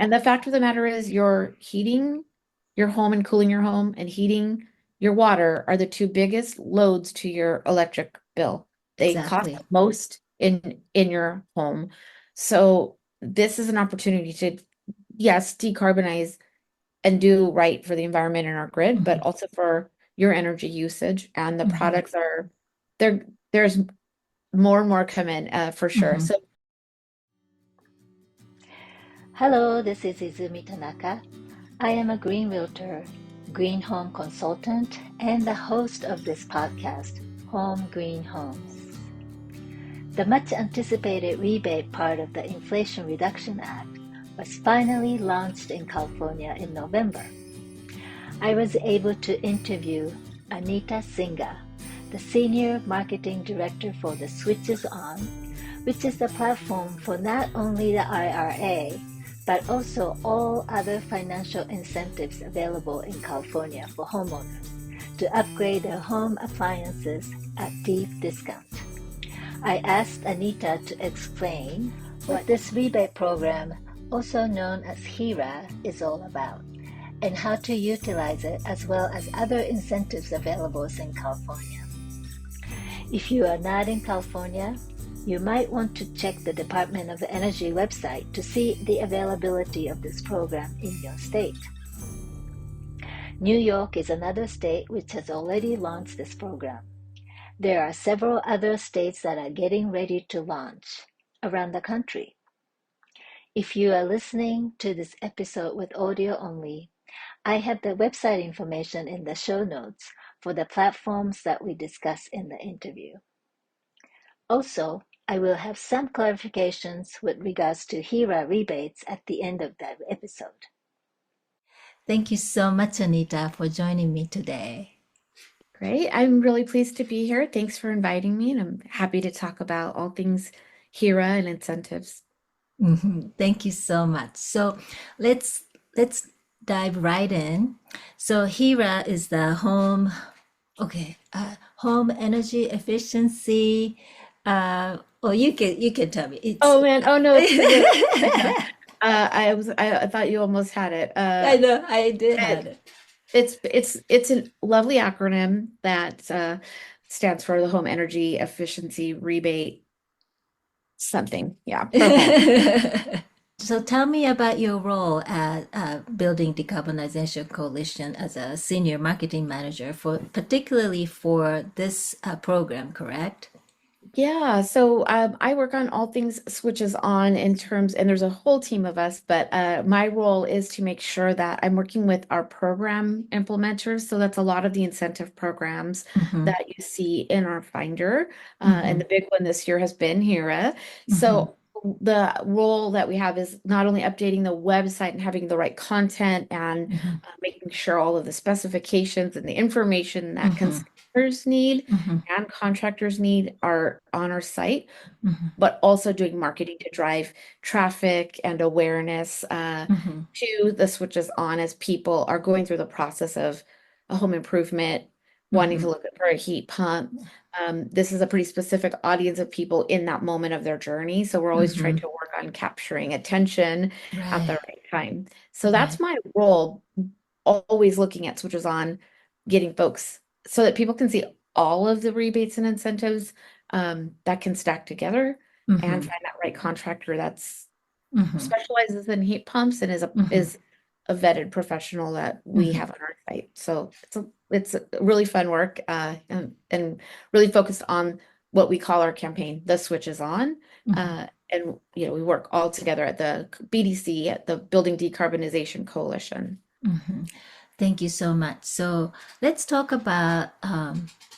And the fact of the matter is, you're heating your home and cooling your home and heating your water are the two biggest loads to your electric bill. They cost Exactly. most in your home. So this is an opportunity to, yes, decarbonize and do right for the environment and our grid, but Hmm. also for your energy usage. And the Hmm. products are there's more and more come in for sure. Hmm. So Hello, this is Izumi Tanaka. I am a green realtor, green home consultant, and the host of this podcast, Home Green Homes. The much anticipated rebate part of the Inflation Reduction Act was finally launched in California in November. I was able to interview Anita Singha, the Senior Marketing Director for the Switches On, which is the platform for not only the IRA, but also all other financial incentives available in California for homeowners to upgrade their home appliances at deep discount. I asked Anita to explain what this rebate program, also known as HERA, is all about and how to utilize it, as well as other incentives available in California. If you are not in California, you might want to check the Department of Energy website to see the availability of this program in your state. New York is another state which has already launched this program. There are several other states that are getting ready to launch around the country. If you are listening to this episode with audio only, I have the website information in the show notes for the platforms that we discuss in the interview. Also, I will have some clarifications with regards to HERA rebates at the end of the episode. Thank you so much, Anita, for joining me today. great. I'm really pleased to be here. Thanks for inviting me, and I'm happy to talk about all things HERA and incentives. Thank you so much. So let's dive right in. So HERA is the home energy efficiency. Or you can tell me. It's Oh man, oh no, it's really I thought you almost had it. I know I did have It, it. it's a lovely acronym that stands for the Home Energy Efficiency Rebate something. Yeah, program. So tell me about your role at Building Decarbonization Coalition as a senior marketing manager for particularly for this program, correct? Yeah, so I work on all things switches on in terms, and there's a whole team of us, but my role is to make sure that I'm working with our program implementers. So that's a lot of the incentive programs Mm-hmm, that you see in our finder. And mm-hmm, the big one this year has been HERA. mm-hmm, So the role that we have is not only updating the website and having the right content and mm-hmm, making sure all of the specifications and the information that mm-hmm, consumers need mm-hmm, and contractors need are on our site, mm-hmm, but also doing marketing to drive traffic and awareness mm-hmm, to the switches on as people are going through the process of a home improvement, wanting mm-hmm, to look for a heat pump. This is a pretty specific audience of people in that moment of their journey. So we're always trying mm-hmm. to work on capturing attention at the Right, right time. So right. that's my role, always looking at switches on, getting folks so that people can see all of the rebates and incentives that can stack together and Mm-hmm, find that right contractor that's mm-hmm, specializes in heat pumps and mm-hmm, is a vetted professional that we mm-hmm, have on our site. So it's a really fun work and really focused on what we call our campaign, the switches on. mm-hmm, And we work all together at the BDC, at the Building Decarbonization Coalition. mm-hmm. Thank you so much. So let's talk about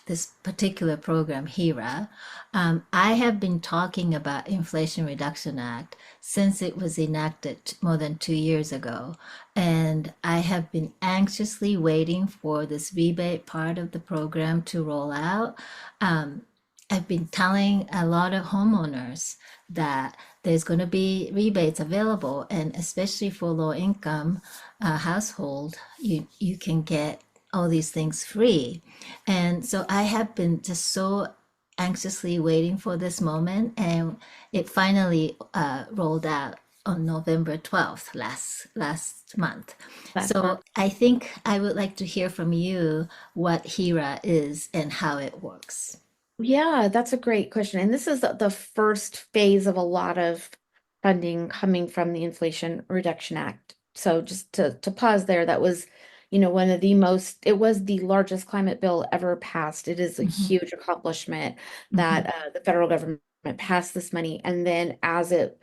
this particular program, HERA. I have been talking about Inflation Reduction Act since it was enacted more than 2 years ago, and I have been anxiously waiting for this rebate part of the program to roll out. Um, I've been telling a lot of homeowners that there's going to be rebates available, and especially for low income household, you can get all these things free. And so I have been just so anxiously waiting for this moment, and it finally rolled out on November 12th last month. last So month. I think I would like to hear from you what HERA is and how it works. Yeah, that's a great question. And this is the first phase of a lot of funding coming from the Inflation Reduction Act. So just to pause there, that was, one of the most, it was the largest climate bill ever passed. It is a Hmm. huge accomplishment Hmm. that the federal government passed this money. And then as it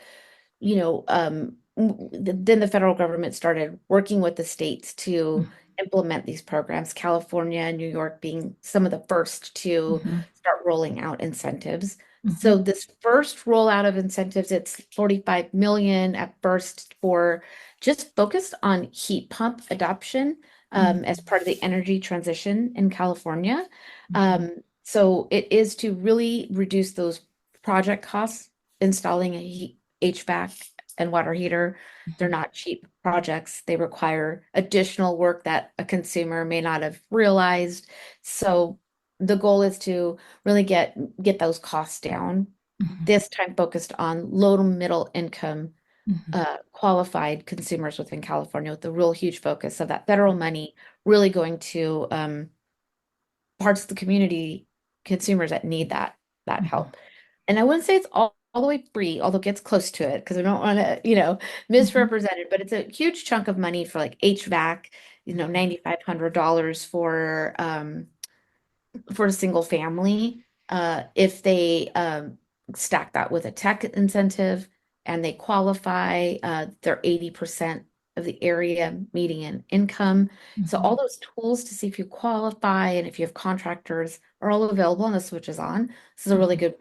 then the federal government started working with the states to implement these programs, California and New York being some of the first to Hmm. start rolling out incentives. Hmm. So this first rollout of incentives, it's 45 million at first for just focused on heat pump adoption as part of the energy transition in California. Hmm. So it is to really reduce those project costs installing a HVAC and water heater. They're not cheap projects. They require additional work that a consumer may not have realized. So the goal is to really get those costs down. Hmm. This time focused on low to middle income Hmm. qualified consumers within California with a real huge focus of that federal money really going to parts of the community, consumers that need that Hmm. help. And I wouldn't say it's all the way free, although it gets close to it because I don't want to, Hmm. misrepresent it, but it's a huge chunk of money for like HVAC, $9,500 for a single family. If they stack that with a tech incentive and they qualify, they're 80% of the area median income. So Hmm. all those tools to see if you qualify and if you have contractors are all available and the switch is on. This is a really Hmm. good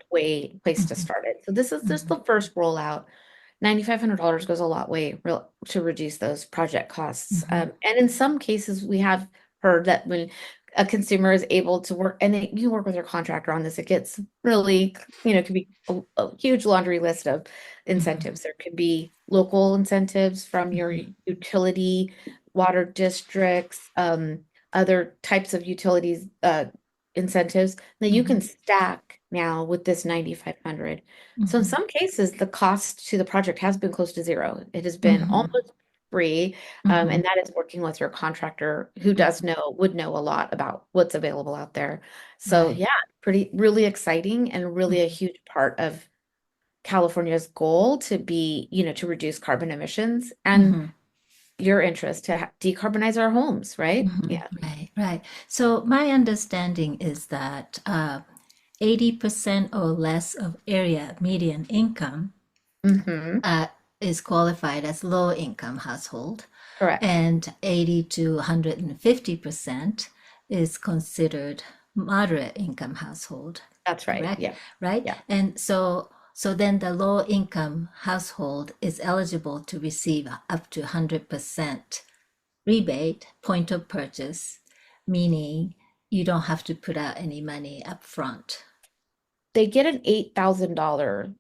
place to start it. So this is just Hmm. the first rollout. $9,500 goes a lot way to reduce those project costs. Hmm. And in some cases, we have heard that when a consumer is able to work and you work with your contractor on this, it gets really, could be a huge laundry list of Hmm. incentives. There could be local incentives from your Hmm. utility, water districts, other types of utilities, incentives that you can Hmm. stack now with this 9,500. So in Hmm. some cases, the cost to the project has been close to zero. It has been Hmm. almost free, Hmm. and that is working with your contractor who would know a lot about what's available out there. So Right. yeah, really exciting and really a huge part of California's goal to be, to reduce carbon emissions and Hmm. your interest to decarbonize our homes, right? Hmm. Yeah. Right, right. So my understanding is that 80% or less of area median income Hmm. uh, is qualified as low income household, Correct. and 80 to 150% is considered moderate income household, That's right. correct? Yeah. Right? Yeah. And so then the low income household is eligible to receive up to 100% rebate, point of purchase, meaning you don't have to put out any money up front. They get an $8,000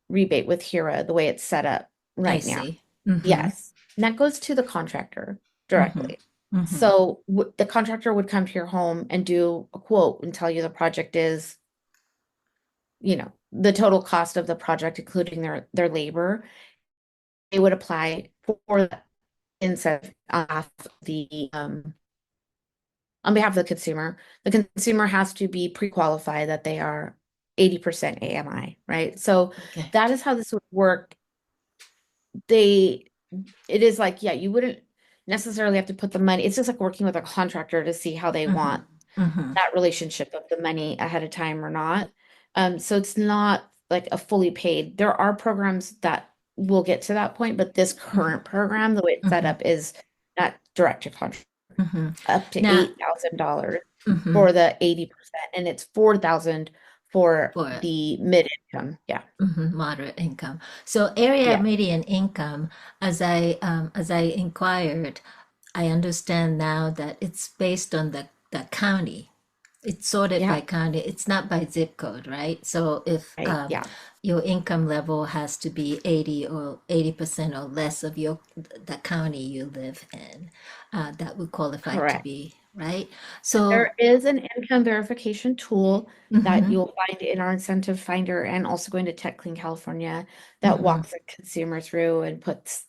rebate with Hera the way it's set up I right now. see. Mm-hmm. Yes. And that goes to the contractor Mm-hmm. directly. Mm-hmm. So the contractor would come to your home and do a quote and tell you the project is, the total cost of the project, including their labor. They would apply for that incentive on behalf of the consumer. The consumer has to be pre-qualified that they are 80% AMI, right? So Okay. that is how this would work. They it is like, yeah, you wouldn't necessarily have to put the money. It's just like working with a contractor to see how they Mm-hmm. want Mm-hmm. that relationship of the money ahead of time or not. So it's not like a fully paid. There are programs that will get to that point, but this Mm-hmm. current program, the way it's set Mm-hmm. up, is not direct to contract, Mm-hmm. up to Now, $8,000 mm-hmm. for the 80%, and it's 4,000 for For the mid income. Yeah. mhm, moderate income. So area Yeah. median income, as I inquired, I understand now that it's based on the county. It's sorted Yeah. by county. It's not by zip code, right? So if Right. Yeah. your income level has to be 80 or 80% or less of the county you live in, that would qualify to Correct. be right? So, There is an income verification tool that mm-hmm, you'll find in our incentive finder and also going to Tech Clean California that mm-hmm, walks the consumer through and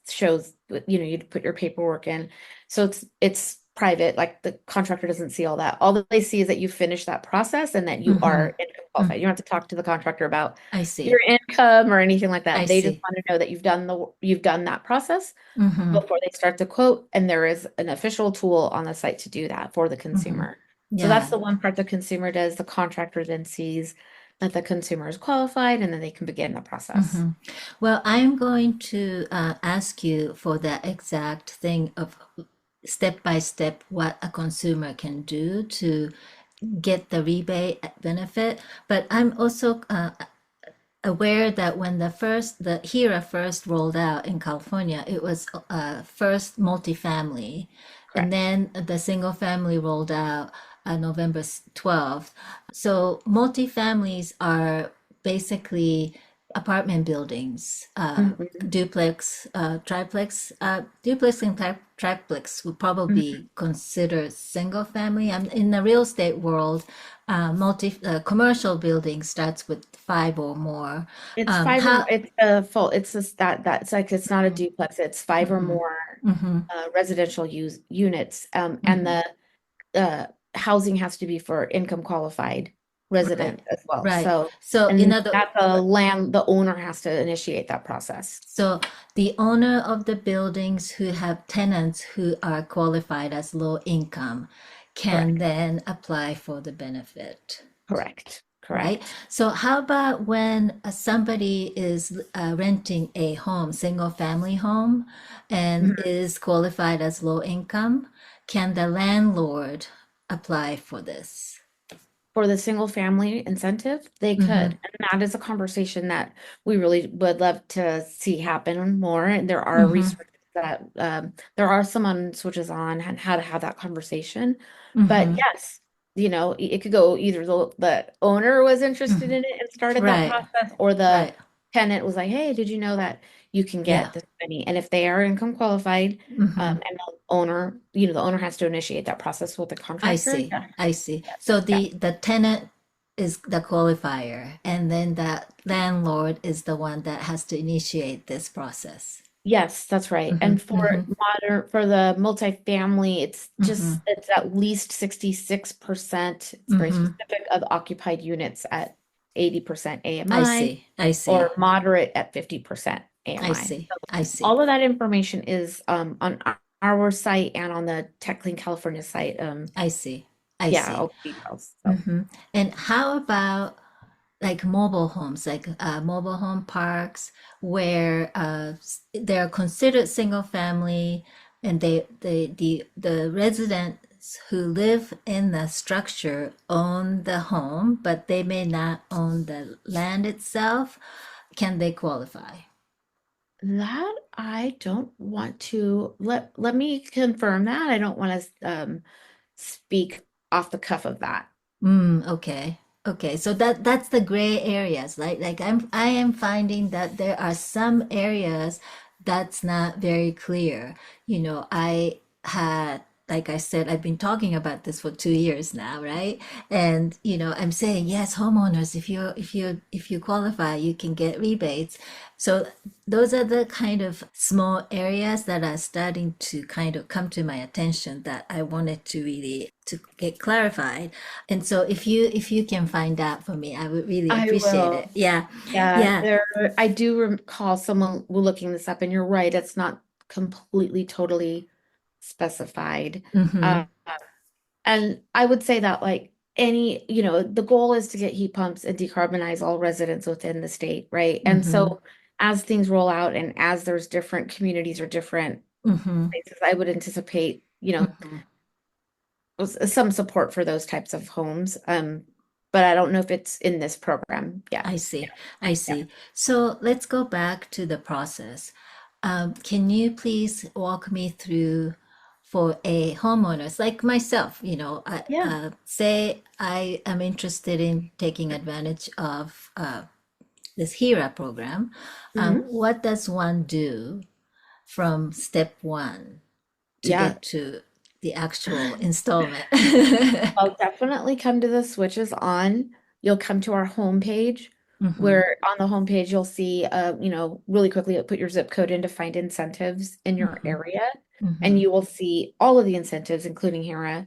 shows, you put your paperwork in. So it's private, like the contractor doesn't see all that. All they see is that you finish that process and that you mm-hmm, are income mm, qualified. You don't have to talk to the contractor about I your see, income or anything like I that. They just see. want to know that you've done that process Mm-hmm, before they start the quote, and there is an official tool on the site to do that for the mm-hmm. consumer. So that's Yeah. the one part the consumer does. The contractor then sees that the consumer is qualified, and then they can begin the process. Mm-hmm. Well, I'm going to ask you for that exact thing of step by step what a consumer can do to get the rebate benefit. But I'm also aware that when the HERA first rolled out in California, it was first multifamily, and Correct. then the single family rolled out November 12th. So multifamilies are basically apartment buildings, Mhm. duplex, triplex, duplex and triplex would probably Mhm. consider single family. And in the real estate world, multi commercial building starts with five or more. It's five or more. How? It's a full. It's just that's like it's not a Mhm, duplex. It's five or mhm, more mhm, residential use units. And mhm. the housing has to be for income qualified Right, resident as well. right. So, So in and other, that's the owner has to initiate that process. so the owner of the buildings who have tenants who are qualified as low income can Correct. then apply for the benefit. Correct. Right? Correct. So how about when somebody is renting a home, single family home, and Mhm. is qualified as low income? Can the landlord apply for this? For the single family incentive, they Mm-hmm, could. And that is a conversation that we really would love to see happen more. And there are mm-hmm, resources that there are some on switches on how to have that conversation. But mm-hmm, yes, it could go either the owner was interested mm-hmm. in it and started that Right, process, or the right. tenant was like, hey, did you know that you can Yeah. get this many? And if they are income qualified, Mm-hmm. and the owner has to initiate that process with the I contractor. see. Yeah. I see. So Yeah. the tenant is the qualifier, and then the landlord is the one that has to initiate this process. Yes, that's right. Mm-hmm, And mm-hmm, for the multifamily, mm-hmm, it's at least 66%. It's very mm-hmm. specific of occupied units at 80% I AMI see. I or see. moderate at 50% I AMI. see. I see. All of that information is on our site and on the Tech Clean California site. I see. I Yeah, see. all the details. So Mm-hmm. And how about like mobile homes, like mobile home parks, where they're considered single family, and the residents who live in the structure own the home, but they may not own the land itself. Can they qualify? that I don't want to let me confirm that. I don't want to speak off the cuff of that. Okay. Okay. So that's the gray areas, right? Like I am finding that there are some areas that's not very clear. I had, like I said, I've been talking about this for 2 years now, right? And I'm saying, yes, homeowners, if you qualify, you can get rebates. So those are the kind of small areas that are starting to kind of come to my attention that I wanted to really to get clarified. And so if you can find out for me, I would really I appreciate it. will. Yeah. Yeah, Yeah. I do recall someone looking this up, and you're right, it's not completely totally specified. Mm-hmm. And I would say that like the goal is to get heat pumps and decarbonize all residents within the state, right? And Mm-hmm. so as things roll out and as there's different communities or different Mm-hmm. places, I would anticipate, Mm-hmm. some support for those types of homes. But I don't know if it's in this program yet. I Yeah, see. I yeah. see. So let's go back to the process. Can you please walk me through for a homeowners like myself, Yeah. say I am interested in taking advantage of this HERA program. Mhm. What does one do from step one to Yeah. get to? the actual installment. I'll definitely come to the switches on. You'll come to our homepage Mm-hmm. where on the homepage you'll see really quickly put your zip code in to find incentives in your Mm-hmm. area. And Mm-hmm. you will see all of the incentives, including HERA,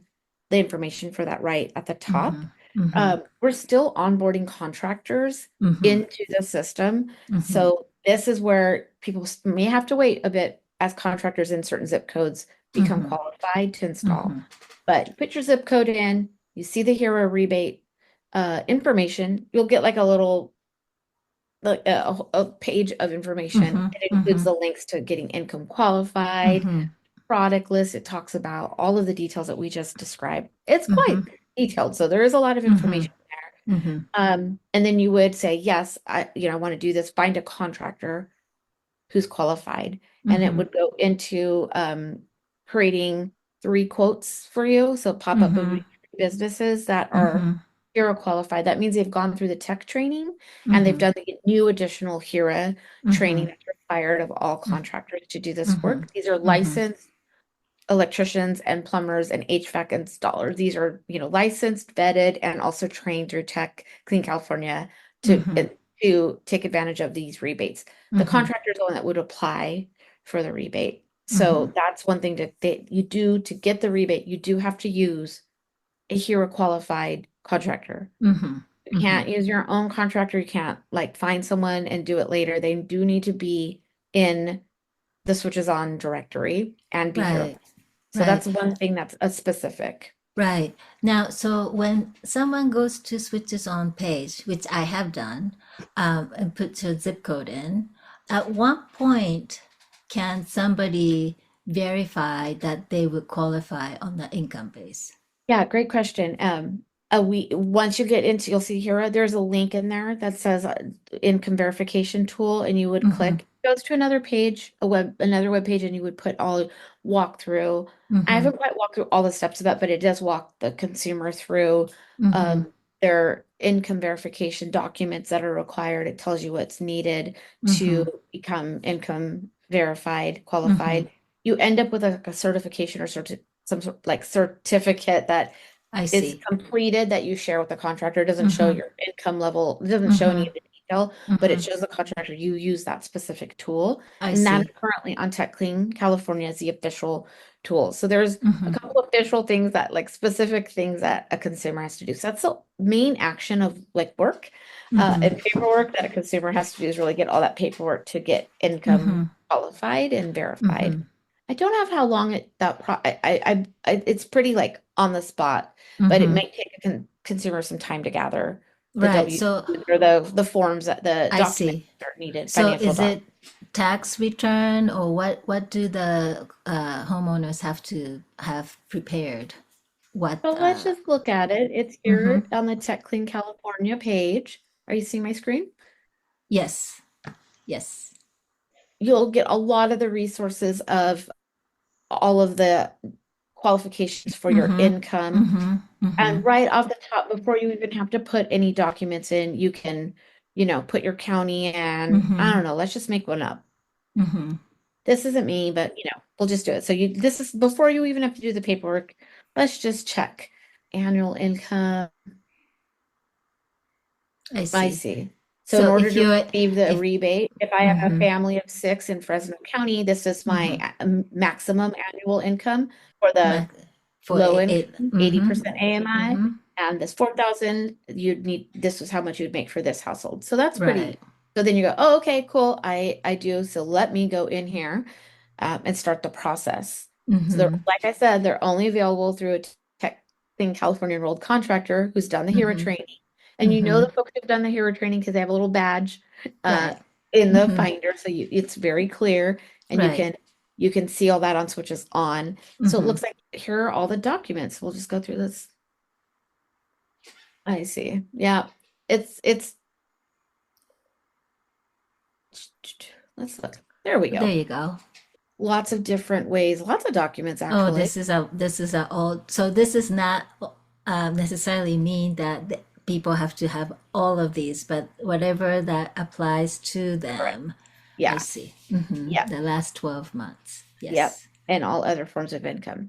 the information for that right at the Mm-hmm. top. Mm-hmm. We're still onboarding contractors Mm-hmm. into the system. Mm-hmm. So this is where people may have to wait a bit as contractors in certain zip codes become Mm-hmm. qualified to install. Mm-hmm. But you put your zip code in, you see the hero rebate information, you'll get like a little like a page of information. Mm-hmm. It includes Mm-hmm. the links to getting income qualified, Mm-hmm. product list. It talks about all of the details that we just described. It's Mm-hmm. quite detailed, so there is a lot of Mm-hmm. information there. Mm-hmm. And then you would say, yes, I want to do this. Find a contractor who's qualified. And it Mm-hmm. would go into creating three quotes for you. So pop up Mm-hmm. businesses that are Mm-hmm. HERA qualified. That means they've gone through the tech training and they've Mm-hmm. done the new additional HERA Mm-hmm. training that's required of all contractors to do this Mm-hmm. work. These are Mm-hmm. licensed electricians and plumbers and HVAC installers. These are, licensed, vetted, and also trained through Tech Clean California to Mm-hmm. to take advantage of these rebates. The Mm-hmm. contractor is the one that would apply for the rebate. Mm-hmm. So that's one thing that you do to get the rebate. You do have to use a HERA qualified contractor. Mm-hmm. You Mm-hmm. can't use your own contractor. You can't like find someone and do it later. They do need to be in the switches on directory and be HERA. Right. So Right. that's one thing that's a specific. Right. Now, so when someone goes to switches on page, which I have done, and put your zip code in, at what point can somebody verify that they would qualify on the income base? Yeah, great question. We once you get into, you'll see here, there's a link in there that says income verification tool, and you would Mm-hmm. click. It goes to another page, another web page, and you would put all walk through. I Mm-hmm. haven't quite walked through all the steps of that, but it does walk the consumer through Mm-hmm. um, their income verification documents that are required. It tells you what's needed to Mm-hmm. become income verified, Mm-hmm. qualified. You end up with a certification or some sort like certificate that I is see. completed that you share with the contractor. It doesn't show Mm-hmm. your income level, it doesn't show any Mm-hmm. of the detail, but it Mm-hmm. shows the contractor you use that specific tool. I And that is see. currently on Tech Clean California as the official tool. So there's a Mm-hmm. couple of official things that like specific things that a consumer has to do. So that's the main action of like work and Mm-hmm. paperwork that a consumer has to do is really get all that paperwork to get income Mm-hmm. qualified and verified. Mm-hmm. I don't have how long it's pretty like on the spot, but it Mm-hmm. might take a consumer some time to gather the Right. W So or the forms that the I documents see. that are needed, So financial is doc. it tax return or what do the homeowners have to have prepared? What So let's just look at it. It's mm-hmm. here on the Tech Clean California page. Are you seeing my screen? Yes. Yes. You'll get a lot of the resources of all of the qualifications for your Mm-hmm. income. Mm-hmm. Mm-hmm. And right off the top, before you even have to put any documents in, you can, put your county and I Mm-hmm. don't know, let's just make one up. Mm-hmm. This isn't me, but we'll just do it. So this is before you even have to do the paperwork. Let's just check annual income. I I see. see. So in So order if to you're receive the if rebate, if I have a mm-hmm. family of six in Fresno County, this is my Mm-hmm. maximum annual income for the Mac for low it income, mm-hmm. 80% AMI, Mm-hmm. and this 4,000, this was how much you'd make for this household. So that's Right. pretty. So then you go, oh, okay, cool. I do. So let me go in here and start the process. So Mm-hmm. like I said, they're only available through a Tech Thing California enrolled contractor who's done the HERA Mm-hmm. training. And Mm-hmm. the folks who've done the HERA training because they have a little badge uh, Right. in the Mm-hmm. finder. So it's very clear and Right. you can see all that on switches on. So it Mm-hmm. looks like here are all the documents. We'll just go through this. I see. Yeah. It's let's look. There we There go. you go. Lots of different ways, lots of documents Oh, actually. this is a old. So this is not necessarily mean that people have to have all of these, but whatever that applies to Correct. them. I Yeah. see. Yep. The last 12 months. Yep. Yes. and all other forms of income.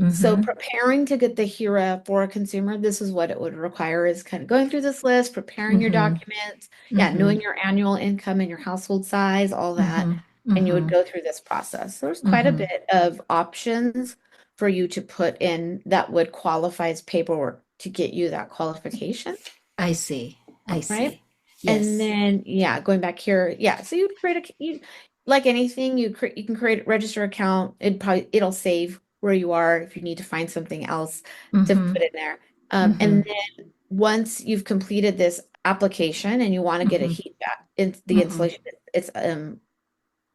So Mm-hmm. preparing to get the HERA for a consumer, this is what it would require is kind of going through this list, preparing your Mm-hmm. documents, yeah, Mm-hmm. knowing your annual income and your household size, all that, Mm-hmm. and you would Mm-hmm. go through this process. There's quite a Mm-hmm. bit of options for you to put in that would qualify as paperwork to get you that qualification, I see. I right? see. And Yes. then, yeah, going back here, yeah. So you'd create you like anything, you can create register account. It'll save where you are if you need to find something else to Mm-hmm. put in there. Mm-hmm. And then once you've completed this application and you want to get a Mm-hmm. heat back in the Mm-hmm. installation, it's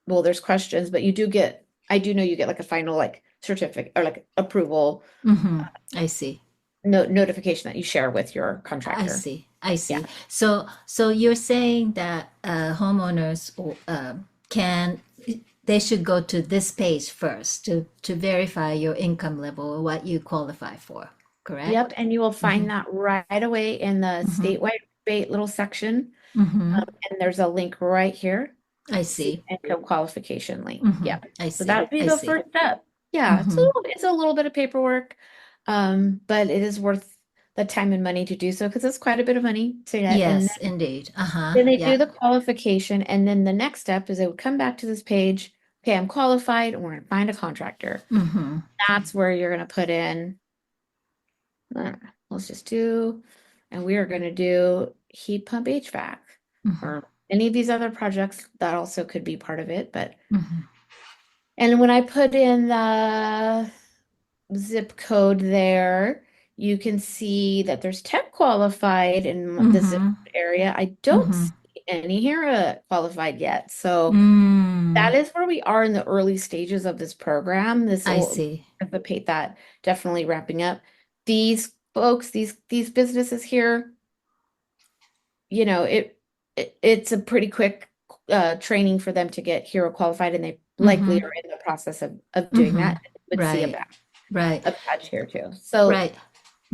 well, there's questions, but you do get, I do know you get like a final like certificate or like approval Mm-hmm. I see. notification that you share with your I contractor. see. I Yeah. see. So you're saying that homeowners can they should go to this page first to verify your income level or what you qualify for, Yep, correct? and you will Mm-hmm. find that right away in the Mm-hmm. statewide rebate little section. Mm-hmm. And there's a link right here. I See see. income qualification link. Mm-hmm. Yeah. I So that see. would be I the see. first step. Yeah, Mm-hmm. it's a little bit of paperwork, but it is worth the time and money to do so because it's quite a bit of money to get. And Yes, indeed. Uh-huh. then they do Yeah. the qualification, and then the next step is they would come back to this page. Okay, I'm qualified, and we're gonna find a contractor. Mm-hmm. That's where you're gonna put in. uh, let's just do, and we are going to do heat pump HVAC Mm-hmm. or any of these other projects that also could be part of it. But, Mm-hmm. and when I put in the zip code there, you can see that there's tech qualified in the zip Mm-hmm. area. I don't Mm-hmm. see any here qualified yet. So Mm. that is where we are in the early stages of this program. This I will see. anticipate that definitely wrapping up. These folks, these businesses here, it's a pretty quick training for them to get hero qualified, and they likely Mm-hmm. are in the process of doing Mm-hmm. that. Would see Right. Right. a badge here too. So Right.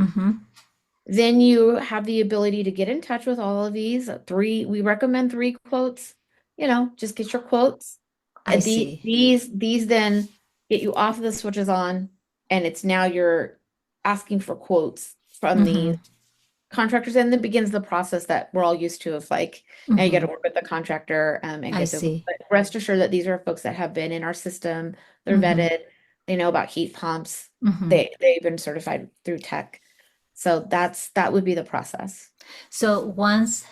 Mm-hmm. then you have the ability to get in touch with all of these three. We recommend three quotes. Just get your quotes. I And see. these then get you off of the switches on, and it's now you're asking for quotes from Mm-hmm. the contractors, and then begins the process that we're all used to of like, now you got Mm-hmm. to work with the contractor and I get the, see. but rest assured that these are folks that have been in our system. They're Mm-hmm. vetted. They know about heat pumps. Mm-hmm. They've been certified through tech. So that would be the process. So once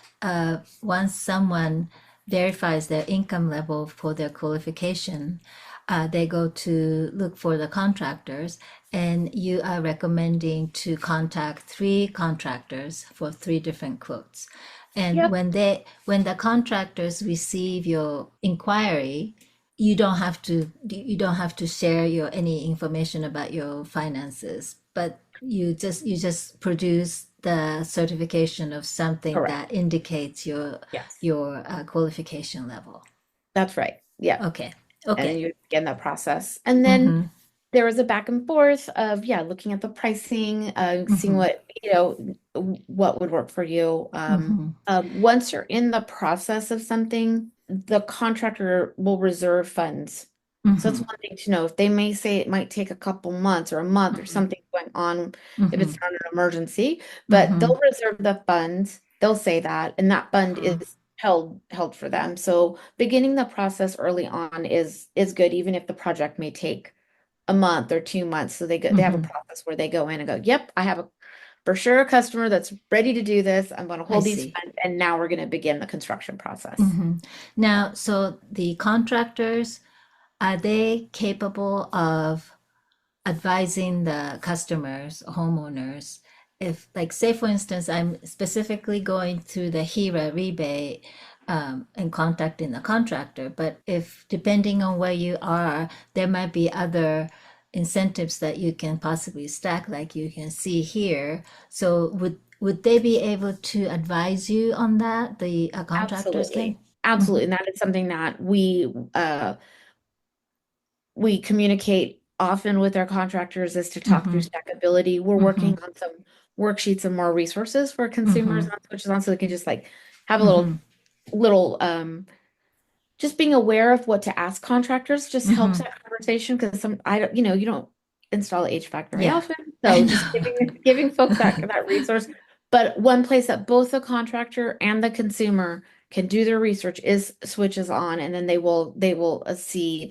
someone verifies their income level for their qualification, they go to look for the contractors, and you are recommending to contact three contractors for three different quotes. And Yep. when the contractors receive your inquiry, you don't have to share your any information about your finances, but you just produce the certification of something Correct. that indicates your Yes. your qualification level. That's right. Yeah. Okay. And then Okay. you begin that process. And then Mm-hmm. there was a back and forth of, yeah, looking at the pricing, seeing Mm-hmm. what would work for you. Mm-hmm. Once you're in the process of something, the contractor will reserve funds. So it's Mm-hmm. one thing to know. If they may say it might take a couple months or a month or Mm-hmm. something going on, if Mm-hmm. it's not an emergency, but Mm-hmm. they'll reserve the funds. They'll say that, and that fund Mm-hmm. is held for them. So beginning the process early on is good, even if the project may take a month or 2 months. So they have a Mm-hmm. process where they go in and go, yep, I have a for sure a customer that's ready to do this. I'm going to I hold these see. funds, and now we're going to begin the construction process. Mm-hmm. Now, so the contractors, are they capable of advising the customers, homeowners, if, like, say, for instance, I'm specifically going through the HERA rebate and contacting the contractor, but if depending on where you are, there might be other incentives that you can possibly stack, like you can see here. So would they be able to advise you on that? The contractors can? Absolutely. Absolutely. And that is something that we communicate often with our contractors is to talk through Mm-hmm. stackability. We're Mm-hmm. working on some worksheets and more resources for consumers Mm-hmm. on switches on so they can just like have a Mm-hmm. little just being aware of what to ask contractors just helps Mm-hmm. that conversation because I don't, you don't install a HVAC very Yeah, often. I So just giving folks know. that resource. But one place that both the contractor and the consumer can do their research is switches on, and then they will see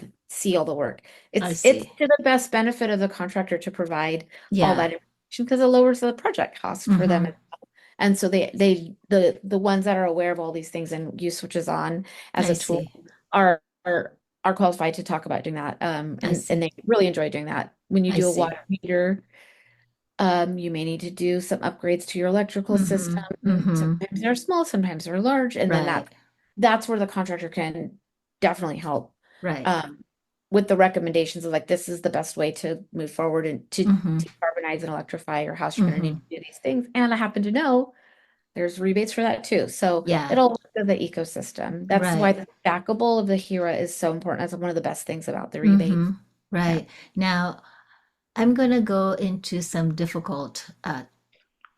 all the work. I It's see. to the best benefit of the contractor to provide all Yeah. that information because it lowers the project cost for them. Mm-hmm. And so the ones that are aware of all these things and use switches on as I a tool see. are qualified to talk about doing that. I And see. they really enjoy doing that. When you I do a see. water heater, you may need to do some upgrades to your electrical Mm-hmm. system. Mm-hmm. Sometimes they're small, sometimes they're large, and then Right. that's where the contractor can definitely help Right. um, with the recommendations of like this is the best way to move forward and to Mm-hmm. decarbonize and electrify your house. You're going to need Mm-hmm. to do these things, and I happen to know there's rebates for that too. So Yeah. it'll work as the ecosystem. That's why Right. the stackable of the HERA is so important. That's one of the best things about the rebates. Mm-hmm. Yeah. Right. Now, I'm gonna go into some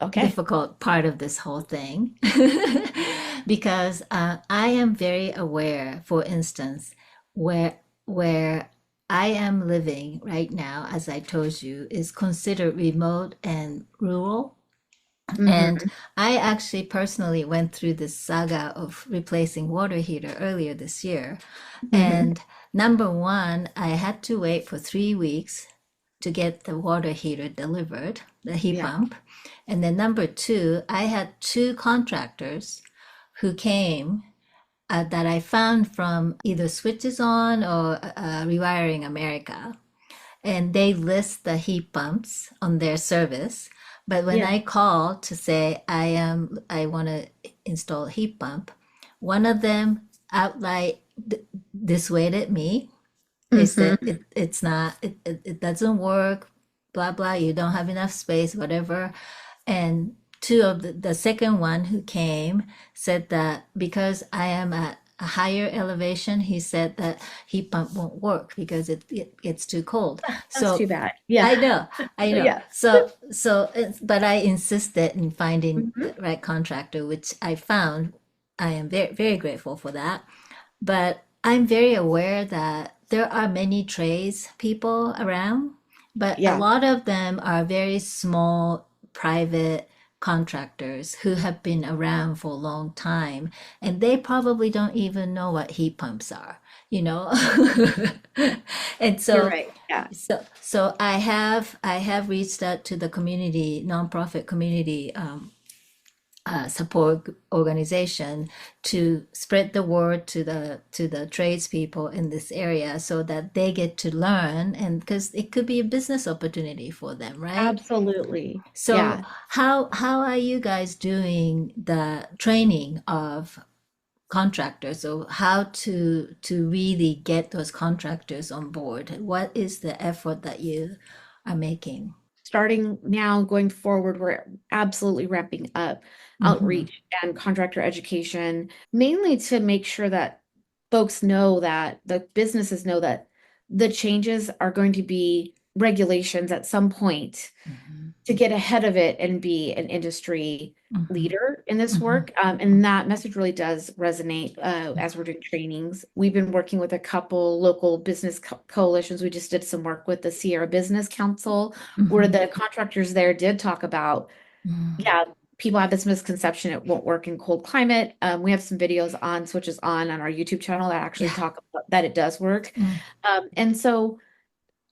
Okay. difficult part of this whole thing because I am very aware, for instance, where I am living right now, as I told you, is considered remote and rural. And Hmm. I actually personally went through this saga of replacing water heater earlier this year. Hmm. And number one, I had to wait for 3 weeks to get the water heater delivered, the heat Yeah. pump. And then number two, I had two contractors who came that I found from either Switches On or Rewiring America, and they list the heat pumps on their service. But when Yeah. I call to say I want to install a heat pump, one of them outright dissuaded me. They said Hmm. it's not it doesn't work, blah blah. You don't have enough space, whatever. And two of the second one who came said that because I am at a higher elevation, he said that heat pump won't work because it gets too cold. That's too So bad. Yeah. I know, I know. Yeah. But I insisted in finding Hmm. the right contractor, which I found. I am very, very grateful for that. But I'm very aware that there are many trades people around, but a Yeah. lot of them are very small private contractors who have been around for a long time, and they probably don't even know what heat pumps are, you know? And You're so right. Yeah. I have reached out to the community, nonprofit community support organization to spread the word to the tradespeople in this area so that they get to learn, and because it could be a business opportunity for them, right? Absolutely. So Yeah. how are you guys doing the training of contractors? So how to really get those contractors on board? What is the effort that you are making? Starting now, going forward, we're absolutely ramping up Mm-hmm. outreach and contractor education, mainly to make sure that folks know that the businesses know that the changes are going to be regulations at some point Mm-hmm. to get ahead of it and be an industry Mm-hmm. leader in this Mm-hmm. work. And that message really does resonate as we're doing trainings. We've been working with a couple local business coalitions. We just did some work with the Sierra Business Council, where Mm-hmm. the contractors there did talk about, Mm-hmm. yeah, people have this misconception it won't work in cold climate. We have some videos on Switches on our YouTube channel that actually Yeah. talk about that it does work. Mm. And so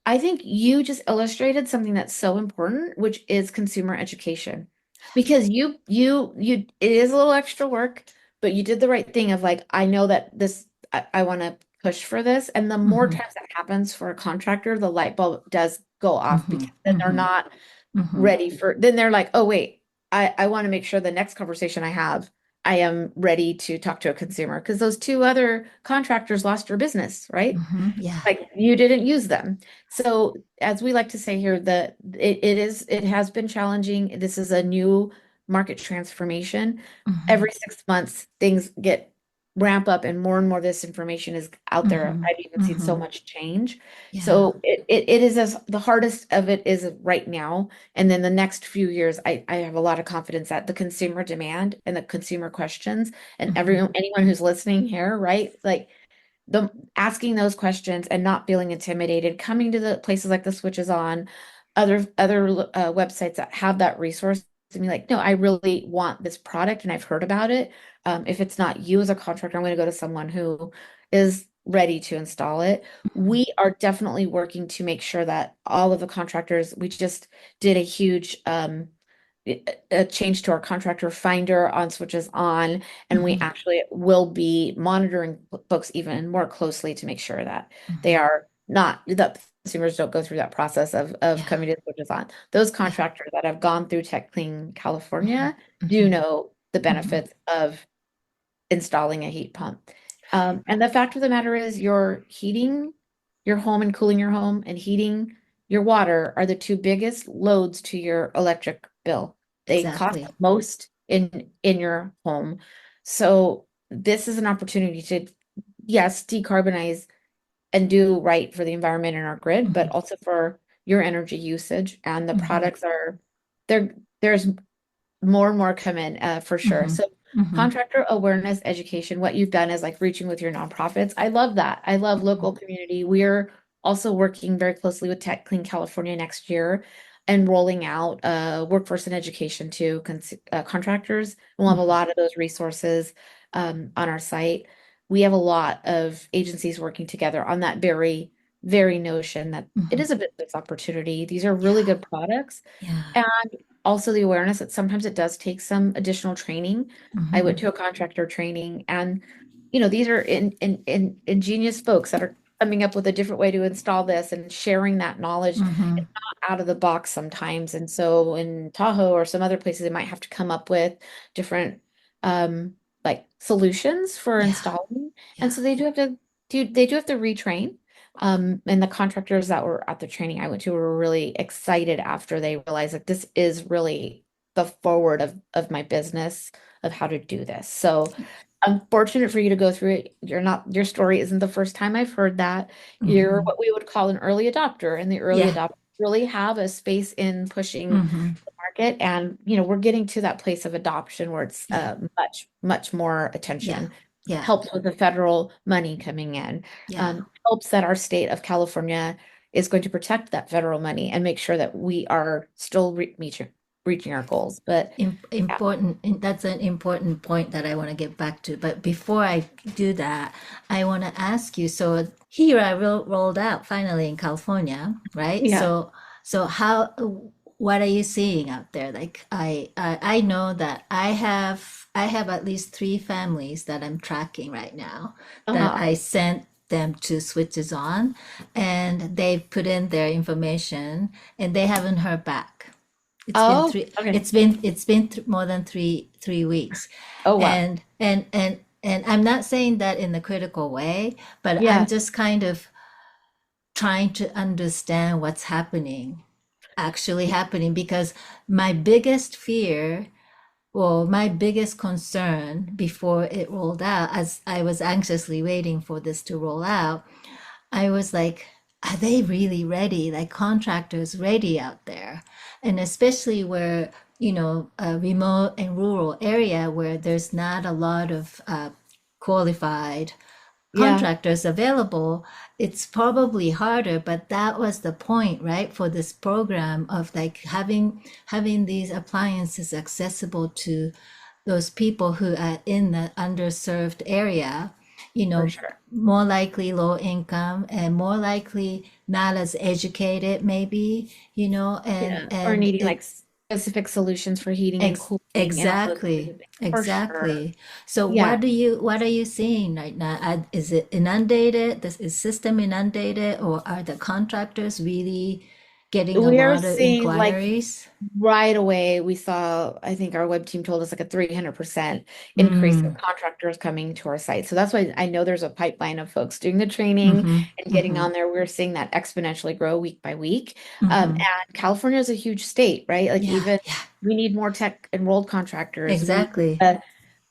I think you just illustrated something that's so important, which is consumer education. Because it is a little extra work, but you did the right thing of like, I know that I want to push for this. And the more Mm-hmm. times that happens for a contractor, the light bulb does go off Mm-hmm. because then they're Mm-hmm. not Mm-hmm. ready then they're like, oh, wait, I want to make sure the next conversation I have, I am ready to talk to a consumer because those two other contractors lost your business, right? Mm-hmm. Yeah. Like you didn't use them. So as we like to say here, it has been challenging. This is a new market transformation. Mm-hmm. Every 6 months, things get ramp up and more of this information is out there. Mm-hmm. I've even seen so Mm-hmm. much change. Yeah. So it is as the hardest of it is right now. And then the next few years, I have a lot of confidence that the consumer demand and the consumer questions and Mm-hmm. anyone who's listening here, right? Like the asking those questions and not feeling intimidated, coming to the places like the Switches On, other websites that have that resource to be like, no, I really want this product and I've heard about it. If it's not you as a contractor, I'm going to go to someone who is ready to install it. We are definitely working to make sure that all of the contractors, we just did a huge a change to our contractor finder on Switches On, and we Mhm. actually will be monitoring folks even more closely to make sure that they Mhm. are not that consumers don't go through that process of Yeah. coming to Switches On. Those Yeah. contractors that have gone through Tech Clean Mhm. California do Mhm. know the Mhm. benefits of installing a heat pump. And the fact of the matter is, your heating your home and cooling your home and heating your water are the two biggest loads to your electric bill. They cost Exactly. most in your home. So this is an opportunity to, yes, decarbonize and do right for the environment and our grid, but Mhm. also for your energy usage. And the Mhm. products are there's more and more come in for sure. Mhm. So Mhm. contractor awareness education, what you've done is like reaching with your nonprofits. I love that. I love Mhm. local community. We're also working very closely with Tech Clean California next year and rolling out workforce and education to contractors. We'll have a Mhm. lot of those resources on our site. We have a lot of agencies working together on that very notion that it Mhm. is a business opportunity. These are really Yeah. good products. Yeah. And also the awareness that sometimes it does take some additional training. I went Mhm. to a contractor training and, these are ingenious folks that are coming up with a different way to install this and sharing that knowledge. It's Mhm. not out of the box sometimes. And so in Tahoe or some other places, they might have to come up with different um like solutions for Yeah. installing. And Yeah. so they do have to retrain. And the contractors that were at the training I went to were really excited after they realized that this is really the forward of my business of how to do this. So I'm fortunate for you to go through it. Your story isn't the first time I've heard that. You're Mhm. what we would call an early adopter, and the early Yeah. adopters really have a space in pushing Mhm. the market. And, we're getting to that place of adoption where it's Yeah. much more Yeah. attention. Yeah. Helps with the federal money coming in. Yeah. Helps that our state of California is going to protect that federal money and make sure that we are still reaching our goals. But yeah, Important, that's an important point that I want to get back to. But before I do that, I want to ask you, so here I rolled out finally in California, right? yeah. So how, what are you seeing out there? Like I know that I have at least three families that I'm tracking right now that Uh-huh. I sent them to Switches On, and they've put in their information and they haven't heard back. Oh, okay. More than three weeks, Oh, wow. and I'm not saying that in a critical way, but I'm Yeah. just kind of trying to understand what's happening, actually happening, because my biggest fear, well, my biggest concern before it rolled out, as I was anxiously waiting for this to roll out, I was like, are they really ready? Like contractors ready out there? And especially where, a remote and rural area where there's not a lot of qualified Yeah. contractors available, it's probably harder, but that was the point, right? For this program of like having these appliances accessible to those people who are in the underserved area, For sure. more likely low income and more likely not as educated, maybe, and Yeah. Or and needing like it specific solutions for heating and cooling and all those kinds exactly, of things. For sure. exactly. So Yeah. what are you seeing right now? Is it inundated? This is system inundated, or are the contractors really getting a We are lot of seeing like inquiries? right away, we saw, I think our web team told us like a 300% increase of Mm, contractors coming to our site. So that's why I know there's a pipeline of folks doing the training mm-hmm, and getting mm-hmm, on there. We're seeing that exponentially grow week by week. mm-hmm. And California is a huge state, right? Like Yeah, even yeah, we need more tech enrolled contractors. exactly.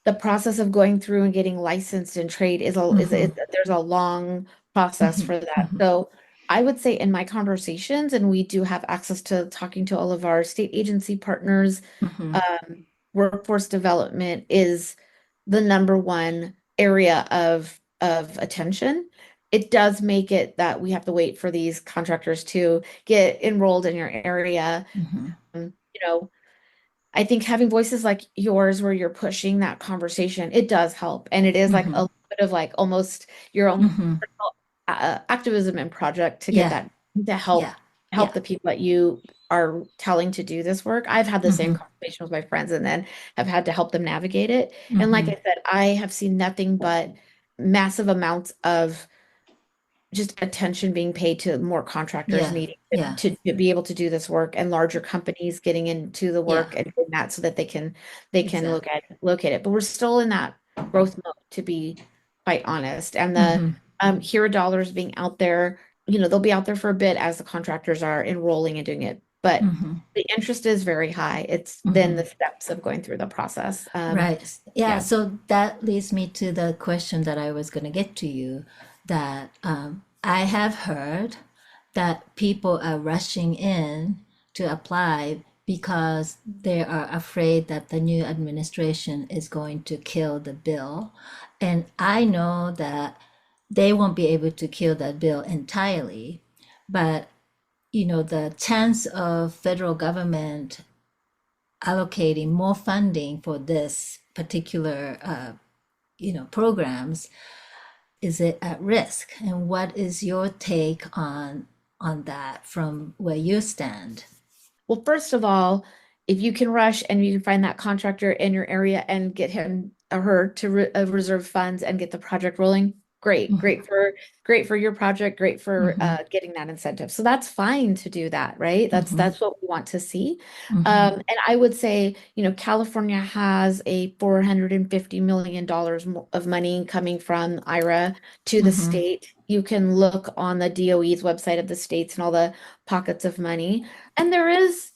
The process of going through and getting licensed in trade Mm-hmm, there's a long process mm-hmm, for that. mm-hmm, So I would say in my conversations, and we do have access to talking to all of our state agency partners, mm-hmm. workforce development is the number one area of of attention, it does make it that we have to wait for these contractors to get enrolled in your area. Mm-hmm. You know, I think having voices like yours where you're pushing that conversation, it does help. And it is like a Mm-hmm. little bit of like almost your own Mm-hmm. personal, activism and project to get Yeah. that to Yeah. help Yeah. the people that you are telling to do this work. I've had the same Mm-hmm. conversation with my friends and then have had to help them navigate it. And like Mm-hmm. I said, I have seen nothing but massive amounts of just attention being paid to more contractors Yeah. needing Yeah. to be able to do this work and larger companies getting into the Yeah. work and doing that so that they can Exactly. locate it. But we're still in that growth mode, to be quite honest. And the Mm-hmm. hero dollars being out there, they'll be out there for a bit as the contractors are enrolling and doing it. But Mm-hmm. the interest is very high. It's then Mm-hmm. the steps of going through the process. Right. Yeah. Yeah. So that leads me to the question that I was going to get to you, that I have heard that people are rushing in to apply because they are afraid that the new administration is going to kill the bill. And I know that they won't be able to kill that bill entirely, but the chance of federal government allocating more funding for this particular programs, is it at risk? And what is your take on that from where you stand? Well, first of all, if you can rush and you can find that contractor in your area and get him or her to reserve funds and get the project rolling, great, Mm-hmm. great for your project, great for Mm-hmm. getting that incentive. So that's fine to do that, right? That's Mm-hmm. that's what we want to see. Mm-hmm. And I would say, California has a $450 million of money coming from IRA to the Mm-hmm. state. You can look on the DOE's website of the states and all the pockets of money. And there is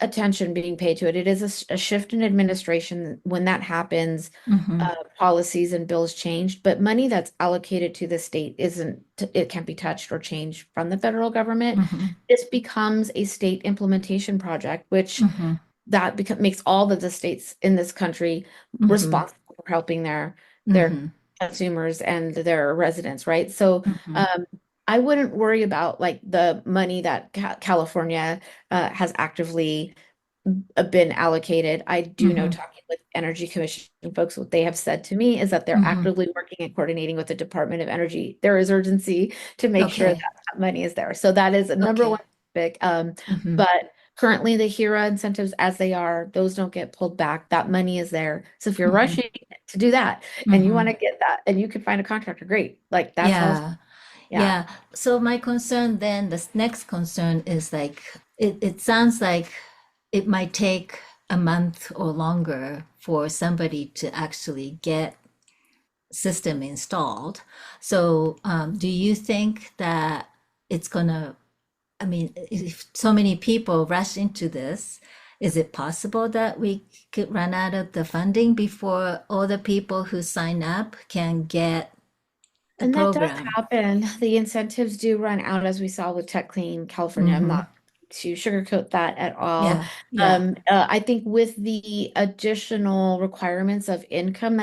attention being paid to it. It is a shift in administration when that happens. Mm-hmm. Policies and bills changed, but money that's allocated to the state it can't be touched or changed from the federal government. Mm-hmm. This becomes a state implementation project, which Mm-hmm. makes all of the states in this country Mm-hmm. responsible for helping their Mm-hmm. consumers and their residents, right? So Mm-hmm. um, I wouldn't worry about like the money that California has actively been allocated. I do know, Mm-hmm. talking with Energy Commission folks, what they have said to me is that they're Mm-hmm. actively working and coordinating with the Department of Energy. There is urgency to make sure that Okay. that money is there. So that is a number one Okay. topic. Mm-hmm. But currently the HERA incentives as they are, those don't get pulled back. That money is there. So if you're Mm-hmm. rushing to do that and you want Mm-hmm. to get that and you can find a contractor, great. Like that's all. Yeah. Yeah. Yeah. So my concern then, the next concern is like, it sounds like it might take a month or longer for somebody to actually get system installed. So do you think that it's gonna, I mean, if so many people rush into this, is it possible that we could run out of the funding before all the people who sign up can get the And that does program? happen. The incentives do run out, as we saw with Tech Clean California. I'm Mm-hmm. not to sugarcoat that at all. Yeah, yeah. I think with the additional requirements of income,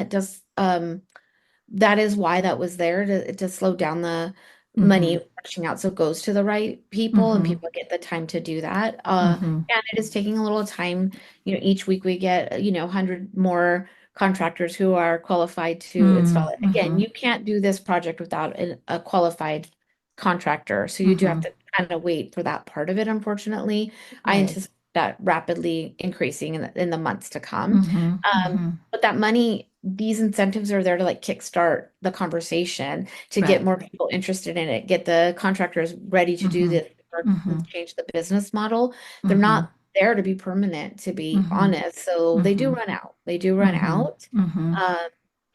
that is why that was there to slow down the Mm-hmm. money rushing out so it goes to the right people and Mm-hmm. people get the time to do that. Mm-hmm. And it is taking a little time. Each week we get, 100 more contractors who are qualified to install it. Again, Mm-hmm. you can't do this project without a qualified contractor. So you do have Mm-hmm. to kind of wait for that part of it, unfortunately. I Right. anticipate that rapidly increasing in the months to come. Mm-hmm. Um, Mm-hmm. but that money, these incentives are there to like kickstart the conversation, to get Right. more people interested in it, get the contractors ready to do Mm-hmm. this work Mm-hmm. and change the business model. They're Mm-hmm. not there to be permanent, to be Mm-hmm. honest. So they do Mm-hmm. run out. They do run Mm-hmm. out. Mm-hmm. Um,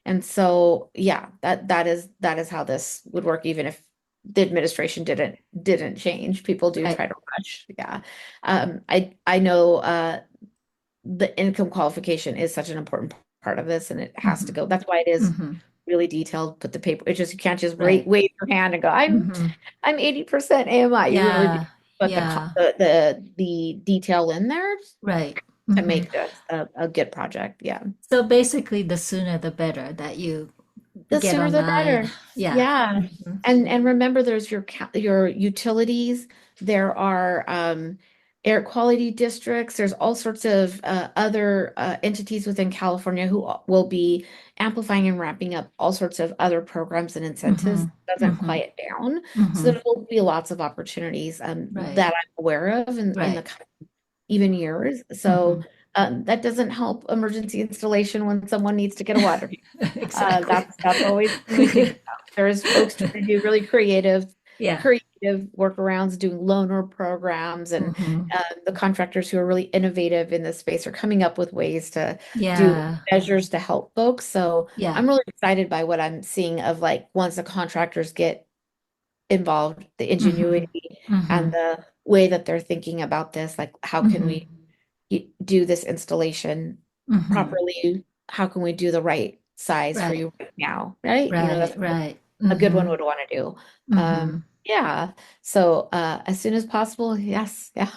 and so yeah, that is how this would work, even if the administration didn't change. People do Right. try to rush. Yeah. I know the income qualification is such an important part of this and it has to Mm-hmm. go. That's why it is Mm-hmm. really detailed. Put the paper, it's just you can't just Right. wave your hand and go, Mm-hmm. I'm 80% AMI. You really do Yeah. put Yeah. the detail in there Right. to Mm-hmm. make this a good project. Yeah. So basically, the sooner the better that you The get sooner the online. better. Yeah. Yeah. Hmm. And remember there's your utilities, there are air quality districts, there's all sorts of other entities within California who will be amplifying and ramping up all sorts of other programs and incentives. Hmm. Doesn't Hmm. quiet down. So Hmm. there will be lots of opportunities Right. that I'm aware of in the Right. even years. So Hmm. that doesn't help emergency installation when someone needs to get a water. Exactly. That's always when we think about. There's folks trying to do really Yeah. creative workarounds, doing loaner programs, and Hmm. the contractors who are really innovative in this space are coming up with ways to do Yeah. measures to help folks. So Yeah. I'm really excited by what I'm seeing of like once the contractors get involved, the Hmm. ingenuity Hmm. and the way that they're thinking about this, like how can Hmm. we do this installation Hmm. properly? How can we do the right size for Right. you right now? Right? You know, Right. that's what Right. a good one Hmm. would want to do. Hmm. Yeah. So as soon as possible, yes. Yeah.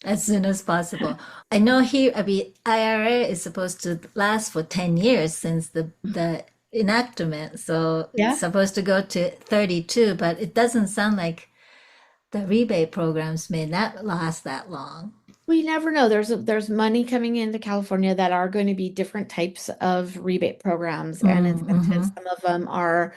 As soon as possible. I know here, I mean, IRA is supposed to last for 10 years since the enactment. So it's Yeah. supposed to go to 32, but it doesn't sound like the rebate programs may not last that long. We never know. There's money coming into California that are going to be different types of rebate programs and Mm-hmm. incentives. Some of them are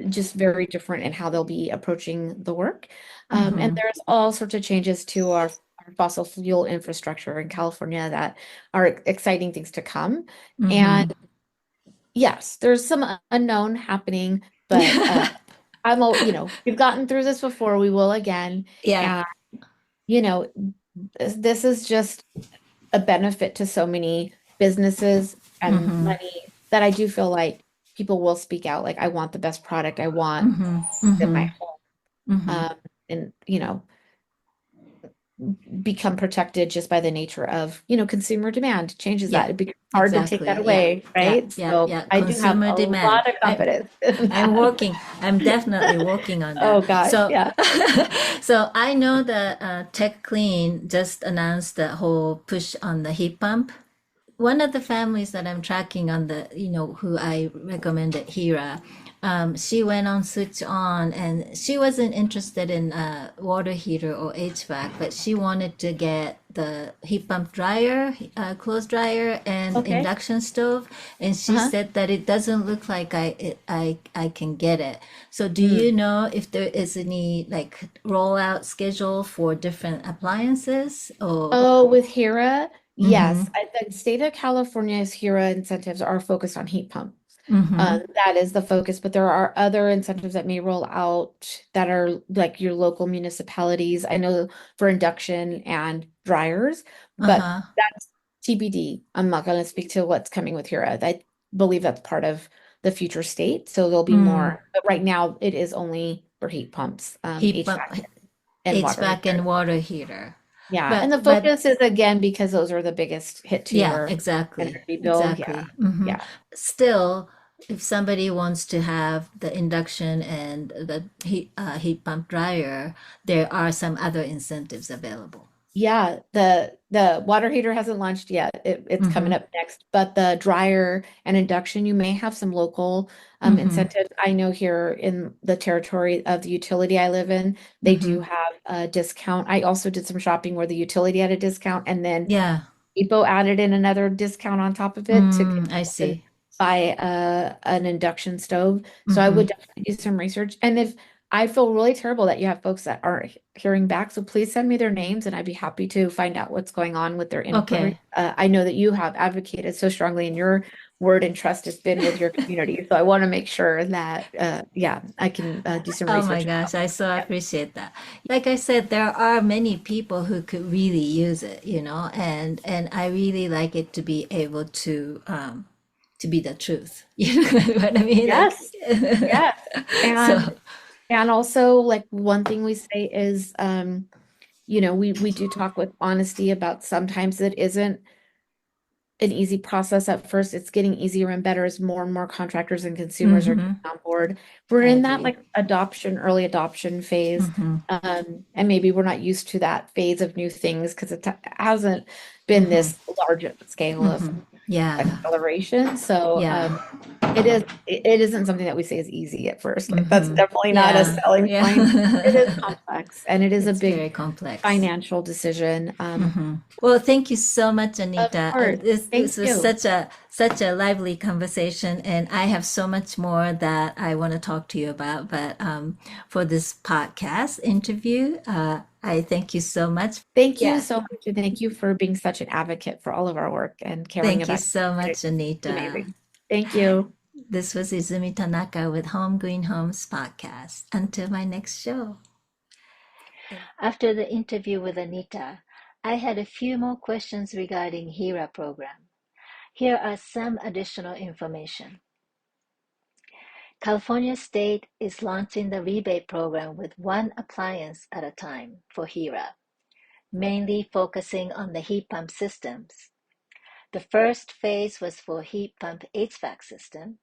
just very different in how they'll be approaching the work. And Mm-hmm. there's all sorts of changes to our fossil fuel infrastructure in California that are exciting things to come. And Mm-hmm. yes, there's some unknown happening, but we've gotten through this before. We will again. Yeah. And you know, this is just a benefit to so many businesses and Mm-hmm. money that I do feel like people will speak out. Like, I want the best product. I want Mm-hmm. in Mm-hmm. my home. Mm-hmm. Um, and, become protected just by the nature of, consumer demand changes that. Yeah. It'd be hard to take Exactly. that Yeah. away, Yeah. right? Yeah. So Yeah. I do have Consumer a demand. lot of confidence in I'm that. working. I'm definitely working on that. Oh gosh, So, yeah. so I know that Tech Clean just announced the whole push on the heat pump. One of the families that I'm tracking on the, who I recommended, Hira, she went on Switch On and she wasn't interested in water heater or HVAC, but she wanted to get the heat pump dryer, clothes dryer, and Okay. induction stove. And she Uh-huh. said that it doesn't look like I can get it. So do Mm. you know if there is any like rollout schedule for different appliances or? Oh, with HERA, Mm-hmm. yes. The state of California's HERA incentives are focused on heat pumps. Mm-hmm. That is the focus, but there are other incentives that may roll out that are like your local municipalities. I know for induction and dryers, but Uh-huh. that's TBD. I'm not going to speak to what's coming with HERA. I believe that's part of the future state. So there'll be Mm. more, but right now it is only for heat pumps, Heat pump, HVAC and water HVAC and heaters. water heater. Yeah, and But the focus is again because those are the biggest hit to yeah, your exactly. energy bill. Yeah, Exactly. Hmm. yeah. Still, if somebody wants to have the induction and the heat pump dryer, there are some other incentives available. Yeah, the water heater hasn't launched yet. It's coming Mm-hmm. up next, but the dryer and induction, you may have some local Mm-hmm. incentives. I know here in the territory of the utility I live in, they Mm-hmm. do have a discount. I also did some shopping where the utility had a discount, and then Yeah. Depot added in another discount on top of it to get Mm, I people to see. buy an induction stove. So I Mm-hmm. would definitely do some research. And if I feel really terrible that you have folks that aren't hearing back, so please send me their names and I'd be happy to find out what's going on with their inquiry. Okay. I know that you have advocated so strongly and your word and trust has been with your community. So I want to make sure that, yeah, I can do some Oh my research. gosh, I so appreciate that. Like I said, there are many people who could really use it, and I really like it to be able to be the truth. You know what I mean? Like, Yes, yes. so, And also, like one thing we say is, we do talk with honesty about sometimes it isn't an easy process at first. It's getting easier and better as more and more contractors and consumers are hmm getting on board. We're I in that agree. like early adoption phase. Hmm. And maybe we're not used to that phase of new things because it hasn't been Hmm. this large scale of Hmm. Yeah, acceleration. So, yeah. It isn't something that we say is easy at first. Like that's Mm-hmm. definitely not a Yeah, selling point. It is yeah. complex and it is a It's big very complex. financial decision. Mm-hmm. Well, thank you so much, Of Anita. course. This Thank was you. such a lively conversation, and I have so much more that I want to talk to you about. But for this podcast interview, I thank you so much. Thank you Yeah, so much. And thank you for being such an advocate for all of our work and caring thank you about so it. much, It's Anita. amazing. Thank you. This was Izumi Tanaka with Home Green Homes podcast. Until my next show. After the interview with Anita, I had a few more questions regarding HERA program. Here are some additional information. California State is launching the rebate program with one appliance at a time for HERA, mainly focusing on the heat pump systems. The first phase was for heat pump HVAC system,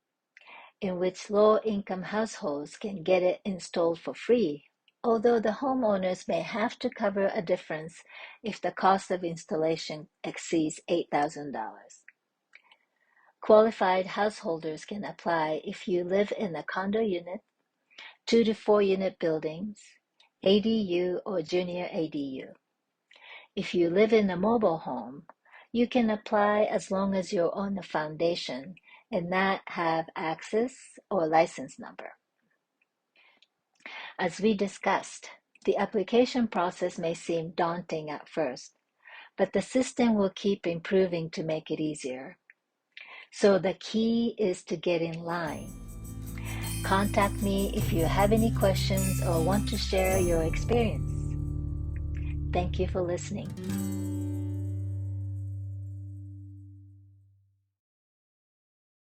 in which low-income households can get it installed for free, although the homeowners may have to cover a difference if the cost of installation exceeds $8,000. Qualified householders can apply if you live in a condo unit, 2 to 4 unit buildings, ADU or junior ADU. If you live in a mobile home, you can apply as long as you're on the foundation and not have access or license number. As we discussed, the application process may seem daunting at first, but the system will keep improving to make it easier. So the key is to get in line. Contact me if you have any questions or want to share your experience. Thank you for listening.